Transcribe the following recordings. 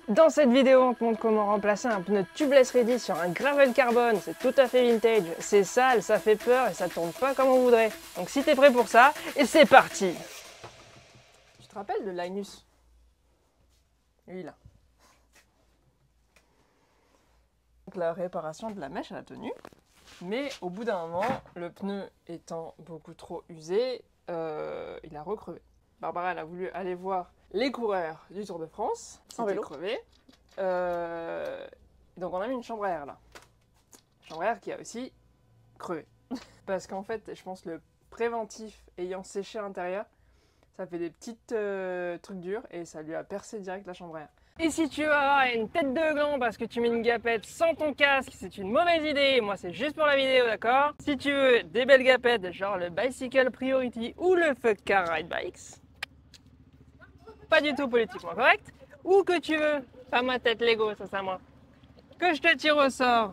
Dans cette vidéo, on te montre comment remplacer un pneu tubeless ready sur un gravel carbone. C'est tout à fait vintage, c'est sale, ça fait peur et ça tourne pas comme on voudrait. Donc si t'es prêt pour ça, et c'est parti! Tu te rappelles de Linus? Lui là. Donc la réparation de la mèche à la tenue. Mais au bout d'un moment, le pneu étant beaucoup trop usé, il a recrevé. Barbara elle a voulu aller voir les coureurs du Tour de France. C'était crevé. Donc on a mis une chambre à air là. Chambre à air qui a aussi crevé. Parce qu'en fait, je pense le préventif ayant séché à l'intérieur, ça fait des petites trucs durs et ça lui a percé direct la chambre à air. Et si tu veux avoir une tête de gland parce que tu mets une gapette sans ton casque, c'est une mauvaise idée. Moi, c'est juste pour la vidéo, d'accord? Si tu veux des belles gapettes, genre le Bicycle Priority ou le Fuck Car Ride Bikes, pas du tout politiquement correct, ou que tu veux, pas ma tête Lego, ça c'est à moi, que je te tire au sort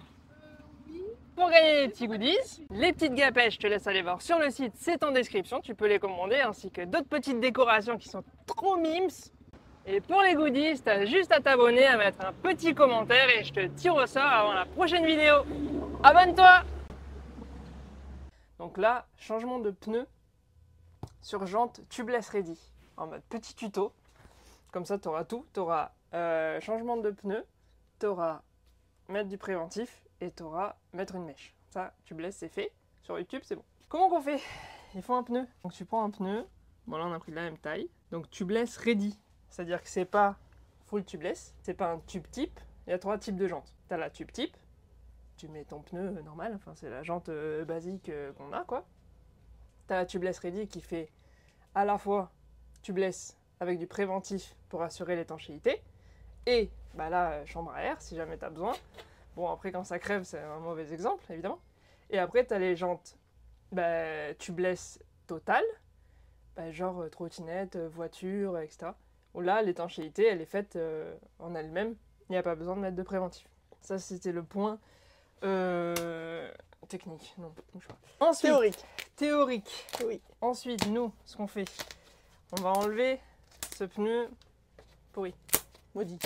pour gagner les petits goodies. Les petites gapettes, je te laisse aller voir sur le site, c'est en description, tu peux les commander, ainsi que d'autres petites décorations qui sont trop mimes. Et pour les goodies, t'as juste à t'abonner, à mettre un petit commentaire et je te tire au sort avant la prochaine vidéo. Abonne-toi! Donc là, changement de pneu sur jante tubeless ready, en mode petit tuto. Comme ça, tu auras tout. Tu auras changement de pneu, tu auras mettre du préventif et tu auras mettre une mèche. Ça, tubeless, c'est fait. Sur YouTube, c'est bon. Comment qu'on fait? Il faut un pneu. Donc tu prends un pneu. Bon, là, on a pris de la même taille. Donc tubeless ready. C'est-à-dire que c'est pas full tubeless. C'est pas un tube type. Il y a 3 types de jantes. Tu as la tube type. Tu mets ton pneu normal. Enfin, c'est la jante basique qu'on a, quoi. Tu as la tubeless ready qui fait à la fois tubeless avec du préventif pour assurer l'étanchéité. Et bah là, chambre à air si jamais tu as besoin. Bon, après, quand ça crève, c'est un mauvais exemple, évidemment. Et après, tu as les jantes tubeless total, genre trottinette, voiture, etc. Où là, l'étanchéité, elle est faite en elle-même. Il n'y a pas besoin de mettre de préventif. Ça, c'était le point technique. Non, bouge pas. Ensuite, théorique. Oui. Ensuite, nous, ce qu'on fait, on va enlever ce pneu pourri, maudit.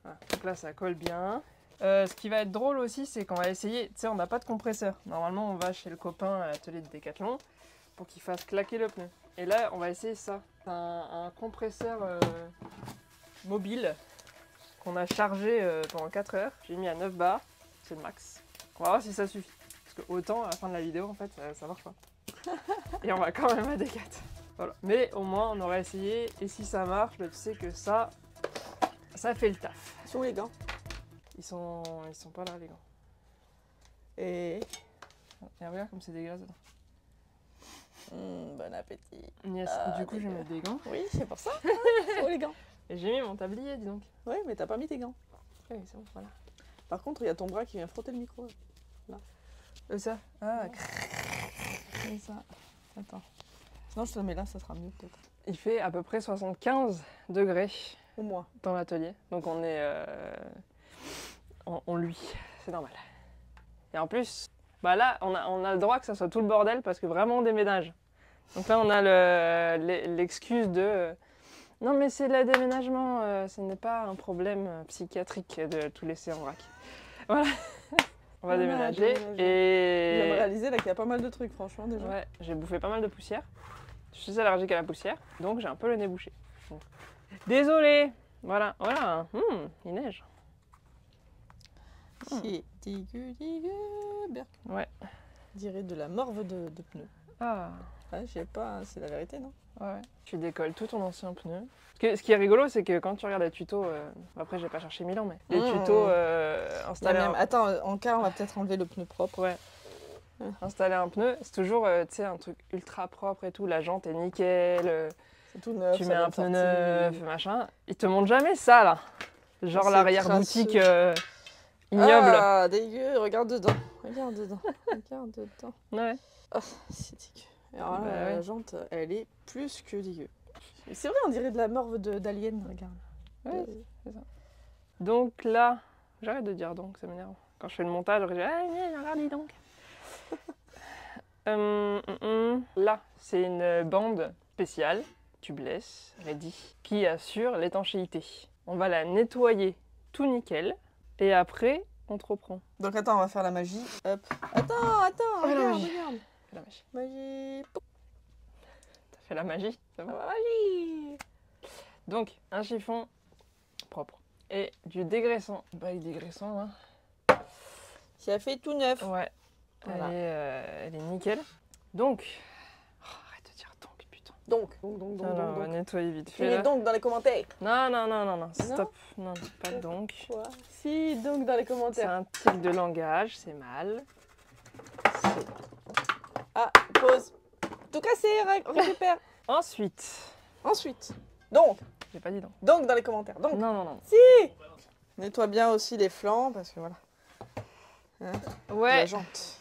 Voilà. Donc là, ça colle bien. Ce qui va être drôle aussi, c'est qu'on va essayer, tu sais, on n'a pas de compresseur. Normalement, on va chez le copain à l'atelier de Decathlon pour qu'il fasse claquer le pneu. Et là, on va essayer ça. C'est un compresseur mobile qu'on a chargé pendant 4 heures. J'ai mis à 9 bars, c'est le max. On va voir si ça suffit. Parce que autant, à la fin de la vidéo, en fait, ça marche pas. Et on va quand même à Decat. Voilà. Mais au moins, on aura essayé. Et si ça marche, bah, tu sais que ça fait le taf. Ils sont où les gants? Ils sont pas là, les gants. Et regarde comme c'est dégueulasse. Bon appétit. Yes. Du coup, je vais mettre des gants. Oui, c'est pour ça. C'est où les gants? Et j'ai mis mon tablier, dis donc. Oui, mais t'as pas mis tes gants. Oui, c'est bon, voilà. Par contre, il y a ton bras qui vient frotter le micro. Là. Ça? Ah, c'est ça. Attends. Sinon, je te le mets là, ça sera mieux peut-être. Il fait à peu près 75 degrés. Au moins. Dans l'atelier. Donc on est en lui. C'est normal. Et en plus, bah là, on a le droit que ça soit tout le bordel parce que vraiment on déménage. Donc là, on a l'excuse de non, mais c'est le déménagement, ce n'est pas un problème psychiatrique de tout laisser en vrac. Voilà. On va déménager. Et je viens de réaliser là qu'il y a pas mal de trucs, franchement, déjà. Ouais, j'ai bouffé pas mal de poussière. Je suis allergique à la poussière, donc j'ai un peu le nez bouché. Donc, désolée. Voilà, voilà. Il neige. C'est dégueu. Bien. Ouais. On dirait de la morve de pneus. Ah. Ouais, je sais pas, c'est la vérité, non? Ouais. Tu décolles tout ton ancien pneu. Ce qui est rigolo, c'est que quand tu regardes les tutos, après j'ai pas cherché 1000 ans, mais les tutos installer. Attends, en cas, on va peut-être enlever le pneu propre. Ouais. Installer un pneu, c'est toujours tu sais, un truc ultra propre et tout. La jante est nickel. C'est tout neuf. Tu mets un pneu neuf, machin. Ils te montrent jamais ça là. Genre l'arrière-boutique ignoble. Ah, dégueu, regarde dedans. Regarde dedans. Regarde dedans. Ouais. Oh, c'est dégueu. Alors là, la jante, elle est plus que dégueu. C'est vrai, on dirait de la morve d'alien, regarde. Ouais, c'est ça. Donc là, j'arrête de dire donc, ça m'énerve. Quand je fais le montage, je dis regarde, dis donc. Là, c'est une bande spéciale, tubeless, ready, qui assure l'étanchéité. on va la nettoyer tout nickel. Et après, on te reprend. Donc attends, on va faire la magie. Hop. Attends, regarde. La magie. Magie. T'as fait la magie, c'est bon. Magie. Donc, un chiffon propre. Et du dégraissant. Bah, le dégraissant, hein. Qui a fait tout neuf. Ouais. Voilà. Elle est nickel. Donc, arrête de dire donc, putain. Donc. On va nettoyer vite Tu fait. mets Là. donc dans les commentaires. Non, stop. Non, pas donc. Quoi? Si, donc dans les C'est commentaires. un tic de langage, c'est mal. Ah, pause. Tout cassé, récupère. Ensuite, Donc. j'ai pas dit donc. Donc dans les commentaires. Donc. Non. Si. Nettoie bien aussi les flancs parce que voilà. Ouais. La jante.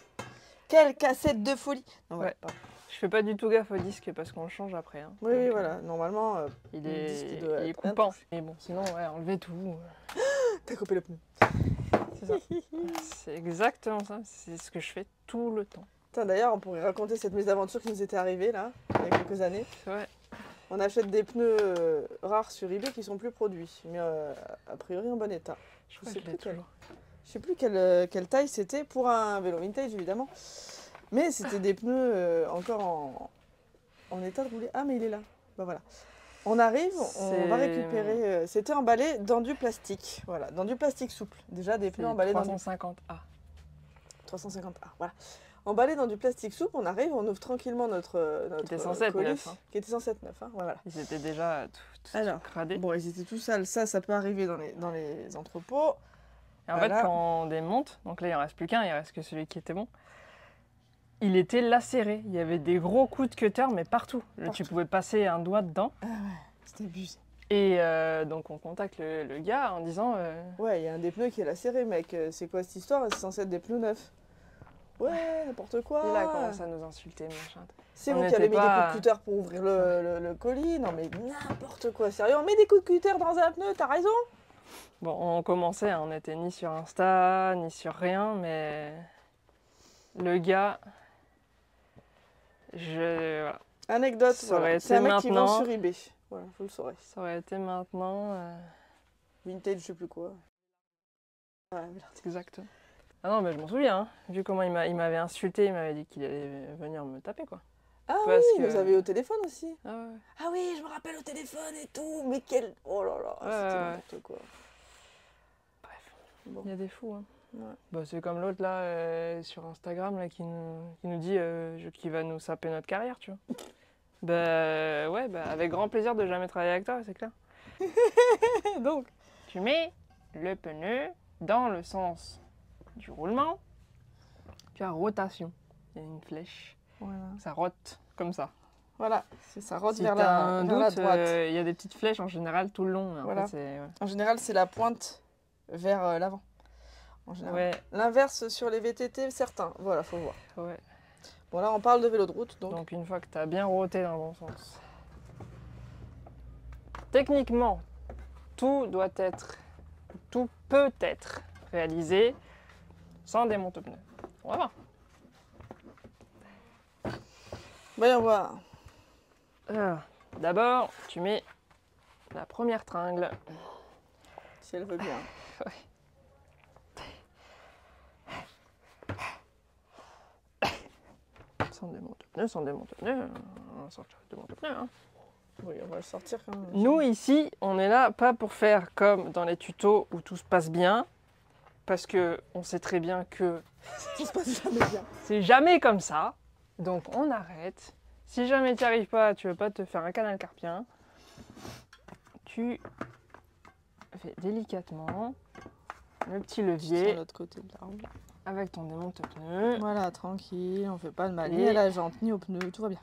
Quelle cassette de folie. Non, Ouais. pardon. Je fais pas du tout gaffe au disque parce qu'on le change après. Hein. Oui, voilà. Normalement, Il le disque, il est, doit il est être bien coupant. touché. Mais bon, sinon, ouais, enlever tout. T'as coupé le pneu. C'est ça. C'est exactement ça. C'est ce que je fais tout le temps. Putain, d'ailleurs, on pourrait raconter cette mésaventure qui nous était arrivée là, il y a quelques années. Ouais. On achète des pneus rares sur eBay qui sont plus produits, mais a priori en bon état. Je crois que je l'ai toujours. Je sais plus quelle taille c'était pour un vélo vintage évidemment. Mais c'était des pneus encore en état de rouler. Ah mais il est là. Bah voilà. On arrive, on va récupérer. C'était emballé dans du plastique. Voilà, dans du plastique souple. Déjà des pneus emballés dans du 350A. 350A. Voilà. Emballé dans du plastique souple, on arrive, on ouvre tranquillement notre Qui était censé être colis, neuf. Hein. Qui était censé être neuf. Hein. Ouais, voilà. Ils étaient déjà tout Alors, cradés. Bon, ils étaient tout sales. Ça peut arriver dans les entrepôts. Et en voilà. fait, quand on démonte, donc là il en reste plus qu'un, il reste que celui qui était bon. Il était lacéré. Il y avait des gros coups de cutter, mais partout. Tu pouvais passer un doigt dedans. Ah ouais, c'était abusé. Et donc on contacte le gars en disant... Ouais, il y a un des pneus qui est lacéré, mec. C'est quoi cette histoire? C'est censé être des pneus neufs. Ouais, n'importe quoi. Et là, il commence à nous insulter, machin. C'est vous qui avez mis des coups de cutter pour ouvrir le colis. Non mais n'importe quoi, sérieux. On met des coups de cutter dans un pneu, t'as raison. Bon, on commençait, on n'était ni sur Insta, ni sur rien, mais... Le gars... Voilà. Anecdote, Ça aurait voilà. été C'est un mec qui vend maintenant. sur eBay. Voilà, vous le saurez. Ça aurait été maintenant... Vintage, je sais plus quoi. Ouais, merde. Exact. Ah non, mais je m'en souviens, hein. Vu comment il m'avait insulté, il m'avait dit qu'il allait venir me taper, quoi. Ah Parce oui, que- vous avez au téléphone aussi. Ah ouais. Ah oui, je me rappelle au téléphone et tout. Mais quel... Oh là là, c'était n'importe quoi. Bref, Bon. il y a des fous, hein. Ouais. Bah, c'est comme l'autre, là, sur Instagram, là, qui nous dit qu'il va nous saper notre carrière, tu vois. Bah, ouais, bah, avec grand plaisir de jamais travailler avec toi, c'est clair. Donc, Tu mets le pneu dans le sens du roulement. Tu as rotation. Il y a une flèche. voilà. Ça rote comme ça. Voilà, c'est ça rote Si vers t'as un vers la doute, droite. il y a des petites flèches en général tout le long. Mais en Voilà. fait, ouais. En général, c'est la pointe vers l'avant. En général. Ouais, L'inverse sur les VTT, certains. Voilà, faut voir. ouais. Bon, là, on parle de vélo de route, donc. Donc une fois que tu as bien roté dans le bon sens. Techniquement, tout peut être réalisé sans démonte-pneu. On va voir. Voyons voir. Alors, d'abord, tu mets la première tringle. Si elle veut bien. Sans démonte-pneu, sans démonte-pneu. On va sortir le démonte-pneu. Hein. Oui, on va le sortir quand même. Nous, ici, on est là pas pour faire comme dans les tutos où tout se passe bien, parce que on sait très bien que Ça se passe jamais bien. c'est jamais comme ça. Donc on arrête. Si jamais tu n'y arrives pas, tu veux pas te faire un canal carpien, tu fais délicatement le petit Sur levier l'autre côté de l'arbre. avec ton démonte-pneu. Voilà, tranquille, on fait pas de mal Et- ni à la jante ni aux pneus, tout va bien.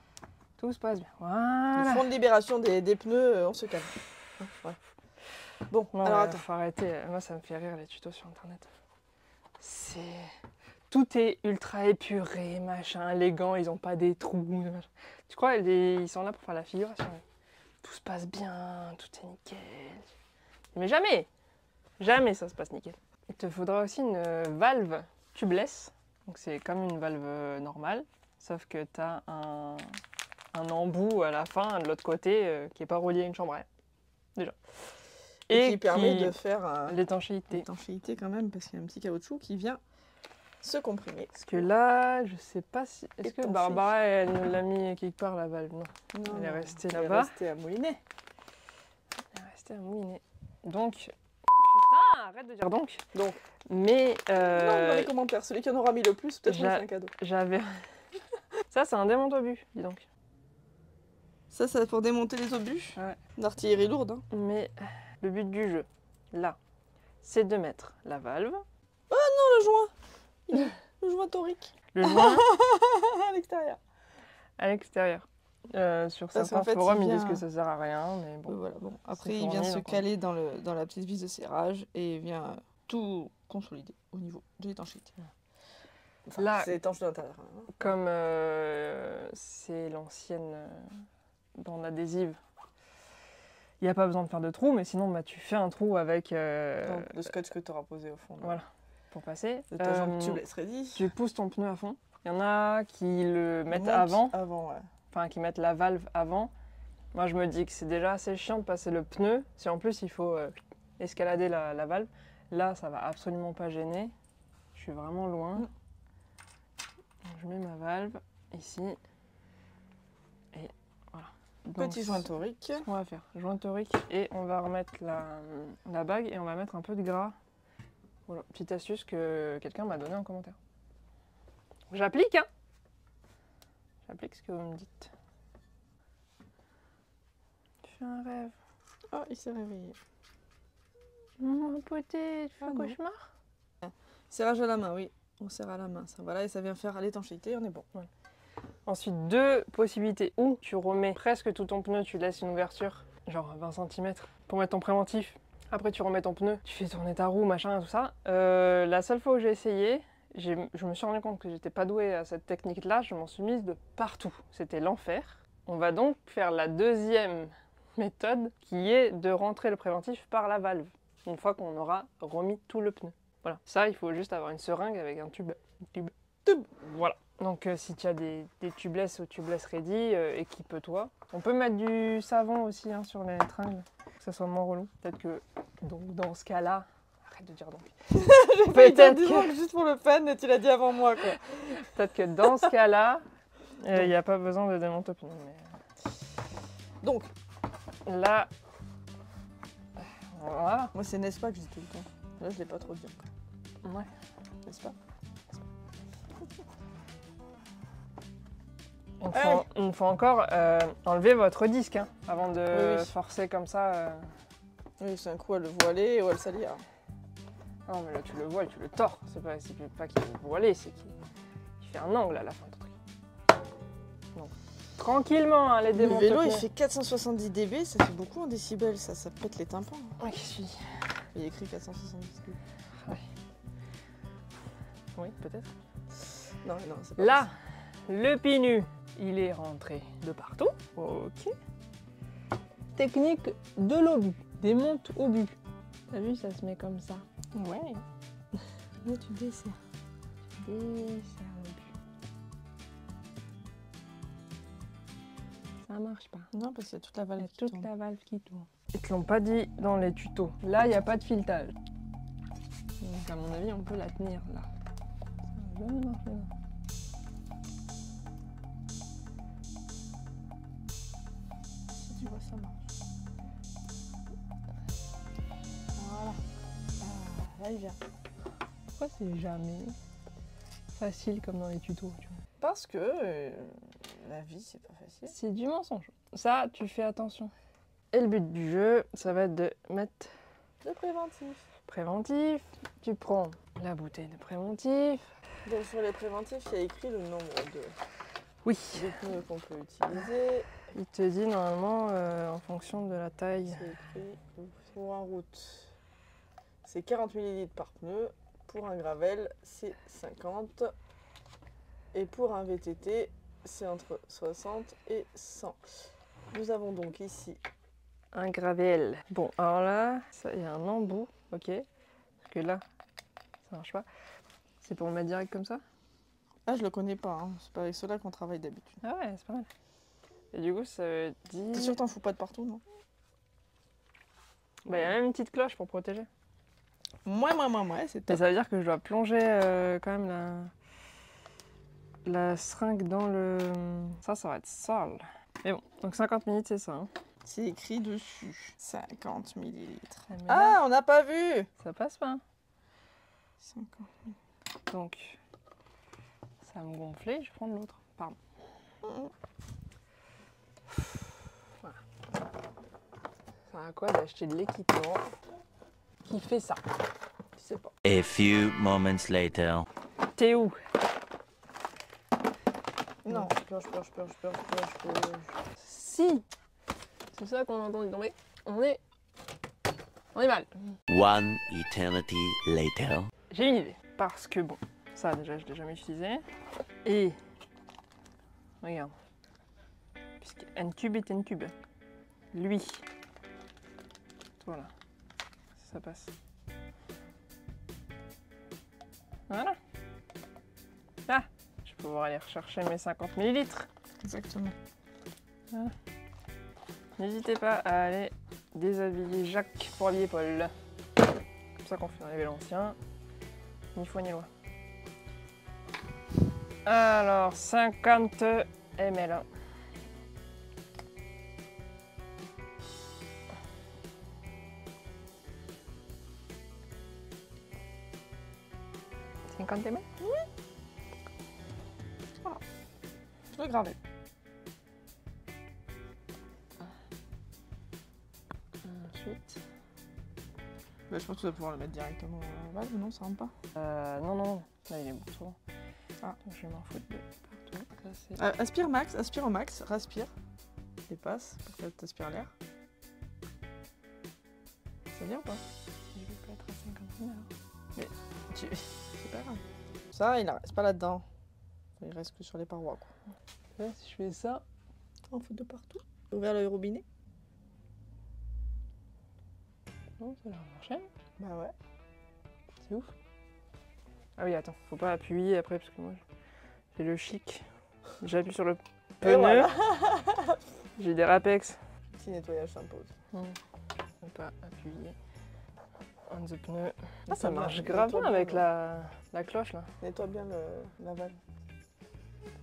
Tout se passe bien. Le Voilà. fond de libération des pneus, on se calme. Ouais. Bon, Non, alors mais attends. faut arrêter. Moi, ça me fait rire les tutos sur internet. Tout est ultra épuré, machin. Les gants, ils ont pas des trous. Machin. Tu crois, ils sont là pour faire la figuration. Tout se passe bien, tout est nickel. Mais jamais ça se passe nickel. Il te faudra aussi une valve tubeless. Donc c'est comme une valve normale, sauf que tu as un embout à la fin, de l'autre côté, qui n'est pas relié à une chambre à air. Déjà. Et qui permet de faire l'étanchéité quand même, parce qu'il y a un petit caoutchouc qui vient se comprimer. Parce que là, je sais pas si... Est-ce que Étanché. Barbara, elle nous l'a mis quelque part, la valve? Non. Non, Elle est restée elle est là-bas. restée à mouliner. Elle est restée à mouiner. Donc... Putain, arrête de dire donc. Donc. Mais... Non, dans les commentaires, celui qui en aura mis le plus, peut-être lui fait un cadeau. J'avais... Ça, c'est un démonte-obus, dis donc. Ça, c'est pour démonter les obus. Ouais. D'artillerie lourde. Hein. Mais le but du jeu, là, c'est de mettre la valve. Oh non, le joint. Le joint torique. Le joint à l'extérieur. À l'extérieur. Sur Parce certains fait, forums, ils vient... disent que ça sert à rien, mais bon. Voilà, bon. Après, il vient se caler dans la petite vis de serrage et vient tout consolider au niveau de l'étanchéité. Enfin, là, c'est étanche de l'intérieur. Hein. Comme c'est l'ancienne bande adhésive, il n'y a pas besoin de faire de trou, mais sinon bah, tu fais un trou avec... Donc, le scotch que tu auras posé au fond. Voilà, pour passer. Ta jambe tubeless ready. Tu pousses ton pneu à fond. Il y en a qui le mettent avant. Ouais. Enfin, qui mettent la valve avant. Moi, je me dis que c'est déjà assez chiant de passer le pneu. Si en plus, il faut escalader la valve. Là, ça va absolument pas gêner. Je suis vraiment loin. Donc, je mets ma valve ici. Et voilà. Donc, petit joint torique. Ce qu'on va faire, joint torique. Et on va remettre la bague et on va mettre un peu de gras. Voilà, petite astuce que quelqu'un m'a donnée en commentaire. J'applique, hein. J'applique ce que vous me dites. Tu fais un rêve. Oh, il s'est réveillé. Mon poté, tu fais un cauchemar? Serrage à la main, oui. On serre à la main. Ça, voilà, et ça vient faire l'étanchéité, on est bon. Ouais. Ensuite, deux possibilités. Ou tu remets presque tout ton pneu, tu laisses une ouverture, genre 20 cm, pour mettre ton préventif. Après, tu remets ton pneu, tu fais tourner ta roue, machin, tout ça. La seule fois où j'ai essayé, je me suis rendu compte que j'étais pas douée à cette technique-là, je m'en suis mise de partout. C'était l'enfer. On va donc faire la deuxième méthode, qui est de rentrer le préventif par la valve, une fois qu'on aura remis tout le pneu. Voilà, ça, il faut juste avoir une seringue avec un tube. Voilà. Donc, si tu as des tubeless ou tubeless ready, équipe-toi. On peut mettre du savon aussi hein, sur les tringles, que ça soit moins relou. Peut-être que, donc, dans ce cas-là, arrête de dire donc. Peut-être que juste pour le fun, tu l'as dit avant moi, quoi. Peut-être que dans ce cas-là, il n'y a pas besoin de démonter le pneu. Mais... Donc, là, voilà. Moi, c'est n'est-ce pas que je dis tout le temps. Là, je l'ai pas trop dit encore. Ouais. N'est-ce pas? Il faut encore enlever votre disque hein, avant de forcer comme ça. Oui, c'est un coup à le voiler ou à le salir. Non, mais là tu le voiles, tu le tords. C'est pas qu'il est voilé, c'est qu'il fait un angle à la fin de ton truc. Donc, tranquillement, hein, les démontes. Le vélo, il fait 470 dB, ça fait beaucoup en décibels, ça pète les tympans. Ouais, qu'est-ce que tu dis? Il y a écrit 470 dB. Ouais. Oui, peut-être. Non, c'est pas là, le pinu. Il est rentré de partout. Ok. Technique de l'obus. Démonte obus. T'as vu, ça se met comme ça. Ouais. Là, tu desserres. Tu desserres l'obus. Ça marche pas. Non, parce qu'il y a toute la valve qui toute tourne. la valve qui tourne. Ils te l'ont pas dit dans les tutos. Là, il n'y a pas de filetage. Donc, à mon avis, on peut la tenir là. Ça va jamais marcher, là. Tu vois, ça marche. Voilà. Ah, là, il vient. Pourquoi c'est jamais facile comme dans les tutos tu vois? Parce que la vie, c'est pas facile. C'est du mensonge. Ça, tu fais attention. Et le but du jeu, ça va être de mettre le préventif. Préventif. Tu prends la bouteille de préventif. Donc sur les préventifs, il y a écrit le nombre de pneus qu'on peut utiliser. Il te dit normalement en fonction de la taille. C'est écrit pour un route. C'est 40 ml par pneu. Pour un gravel, c'est 50. Et pour un VTT, c'est entre 60 et 100. Nous avons donc ici un gravel. Bon, alors là, il y a un embout, ok. Parce que là, ça marche pas. C'est pour le mettre direct comme ça? Ah, je le connais pas. Hein. C'est pas avec ceux-là qu'on travaille d'habitude. Ah ouais, c'est pas mal. Et du coup, ça veut dire... T'es sûr que t'en fous pas de partout, non? Bah, il y a même une petite cloche pour protéger. Moi, c'est Mais top. ça veut dire que je dois plonger quand même la seringue dans le... Ça va être sale. Mais bon, donc 50 minutes, c'est ça. Hein. C'est écrit dessus. 50 millilitres. Mais Ah, là, on n'a pas vu. ça passe pas. 50. Donc, ça va me gonfler, je vais prendre l'autre. Pardon. Voilà. Ça sert à quoi d'acheter de l'équipement qui fait ça? Je sais pas. A few moments later. T'es où? Non, purge. Si! C'est ça qu'on a entendu tomber. On est mal. One eternity later. J'ai une idée. Parce que bon, ça déjà je l'ai jamais utilisé. Et regarde. Puisque un tube est un tube. Lui. Voilà. Ça passe. Voilà. Ah, je vais pouvoir aller rechercher mes 50 millilitres. Exactement. Voilà. N'hésitez pas à aller déshabiller Jacques pour habiller Paul. Comme ça qu'on fait arriver l'ancien. Ni foi ni loi. Alors, 50 ml. « 50 ml ?» Je peux graver. Ensuite... Bah, je pense que tu vas pouvoir le mettre directement dans la valve, non, ça rentre pas. non. Là, il est bon, trop. Ah. Donc, je vais m'en foutre de partout. Là, c'est... Aspire au max, respire. Dépasse pour que tu aspires l'air. Ça vient ou pas? Je vais pas être à 50 ml alors. C'est pas grave. Ça, il en reste pas là-dedans. Il reste que sur les parois, quoi. Là, si je fais ça... On fout de partout. Ouvert le robinet. Oh, ça a l'air de marcher. Bah ouais. C'est ouf. Ah oui, attends, faut pas appuyer après parce que moi j'ai le chic. J'appuie sur le pneu. Voilà. J'ai des rapex. Petit nettoyage s'impose. Faut pas appuyer. On the pneu. Ah, Ça bien, marche nettoie grave bien, bien avec ouais. la cloche là. Nettoie bien la valve.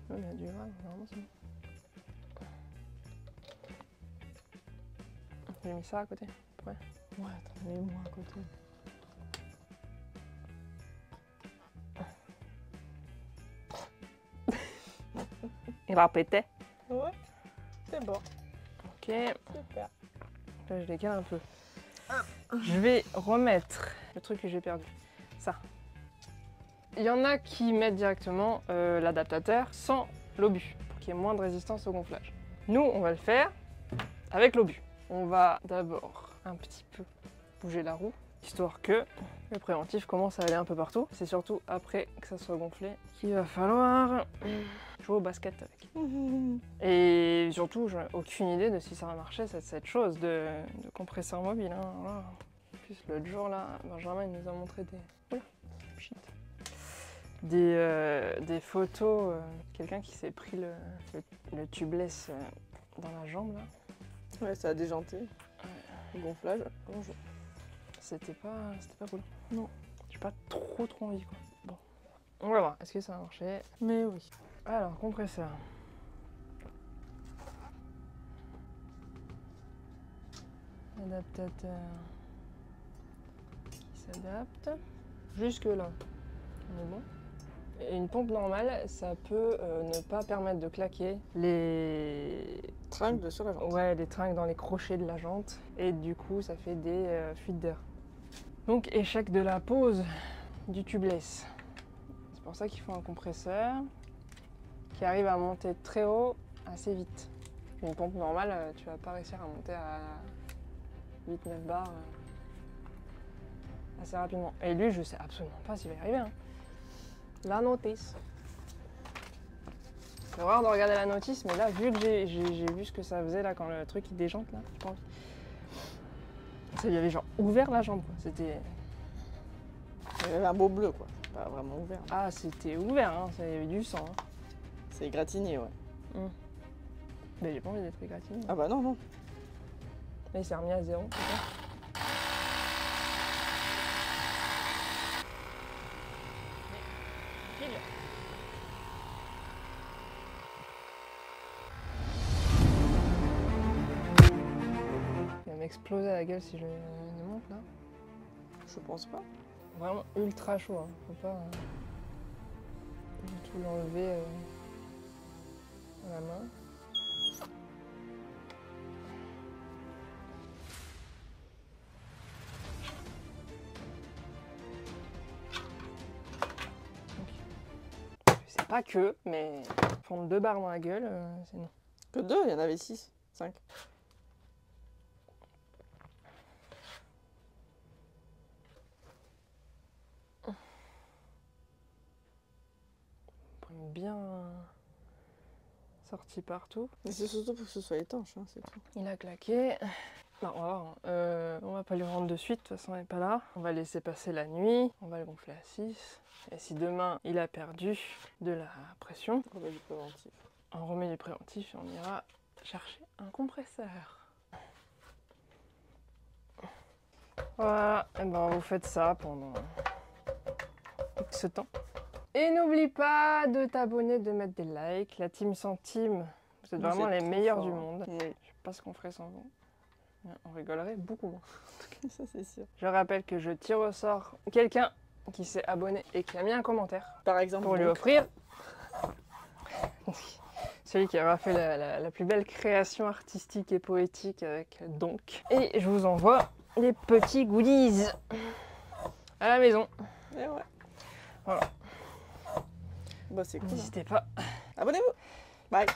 Ouais, il y a du grave, normalement c'est bon. J'ai mis ça à côté. Ouais, attends, mets-moi à côté. Il va péter. Ouais, c'est bon. Ok. Super. Là, je décale un peu. Je vais remettre le truc que j'ai perdu. Ça. Il y en a qui mettent directement l'adaptateur sans l'obus pour qu'il y ait moins de résistance au gonflage. Nous, on va le faire avec l'obus. On va d'abord un petit peu bouger la roue, histoire que le préventif commence à aller un peu partout. C'est surtout après que ça soit gonflé qu'il va falloir jouer au basket avec. Et surtout, j'ai aucune idée de si ça va marcher cette chose de compresseur mobile. Hein. Voilà. En plus, l'autre jour, là, Benjamin il nous a montré des photos. Quelqu'un qui s'est pris le tubeless dans la jambe, là. Ouais, ça a déjanté. Le gonflage. Bonjour. C'était pas cool. Non. J'ai pas trop envie, quoi. Bon. On va voir, est-ce que ça va marcher? Mais oui. Alors, compresseur. Adaptateur qui s'adapte. Jusque là, on est bon. Et une pompe normale, ça peut ne pas permettre de claquer les Tringle sur la jante. Ouais, les tringles dans les crochets de la jante. Et du coup, ça fait des fuites d'air. Donc, échec de la pose du tubeless. C'est pour ça qu'il faut un compresseur qui arrive à monter très haut assez vite. Une pompe normale, tu vas pas réussir à monter à 8-9 bars assez rapidement. Et lui, je sais absolument pas s'il va y arriver. Hein. La notice. C'est rare de regarder la notice, mais là, vu que j'ai vu ce que ça faisait là quand le truc il déjante là, j'ai pas envie. Ça lui avait genre ouvert la jambe quoi. C'était. Il y avait un beau bleu quoi. Pas vraiment ouvert. Ah, c'était ouvert, hein. Ça y avait du sang. Hein. C'est égratigné, ouais. Mais j'ai pas envie d'être égratigné. Ah bah non. Là, il s'est remis à 0. m'exploser à la gueule si je le monte là. Je pense pas. Vraiment ultra chaud, hein. Faut pas du tout l'enlever à la main. C'est pas que, mais prendre 2 barres dans la gueule, c'est non. Que 2, il y en avait 6, 5. Bien sorti partout. Mais c'est surtout pour que ce soit étanche, hein, c'est tout. Il a claqué. Non, on va voir. On va pas lui rendre de suite, de toute façon, il n'est pas là. On va laisser passer la nuit. On va le gonfler à 6. Et si demain, il a perdu de la pression, On remet du préventif. on remet du préventif et on ira chercher un compresseur. Voilà, et ben vous faites ça pendant ce temps. Et n'oublie pas de t'abonner, de mettre des likes. La team Centime, vous êtes vraiment les meilleurs du monde. Oui, Je sais pas ce qu'on ferait sans vous. On rigolerait beaucoup moins. ça c'est sûr. Je rappelle que je tire au sort quelqu'un qui s'est abonné et qui a mis un commentaire Par exemple, pour lui donc, offrir celui qui aura fait la plus belle création artistique et poétique avec donc. Et je vous envoie des petits goodies à la maison. et ouais. Voilà. Bah c'est cool. Hein. N'hésitez pas. Abonnez-vous. Bye.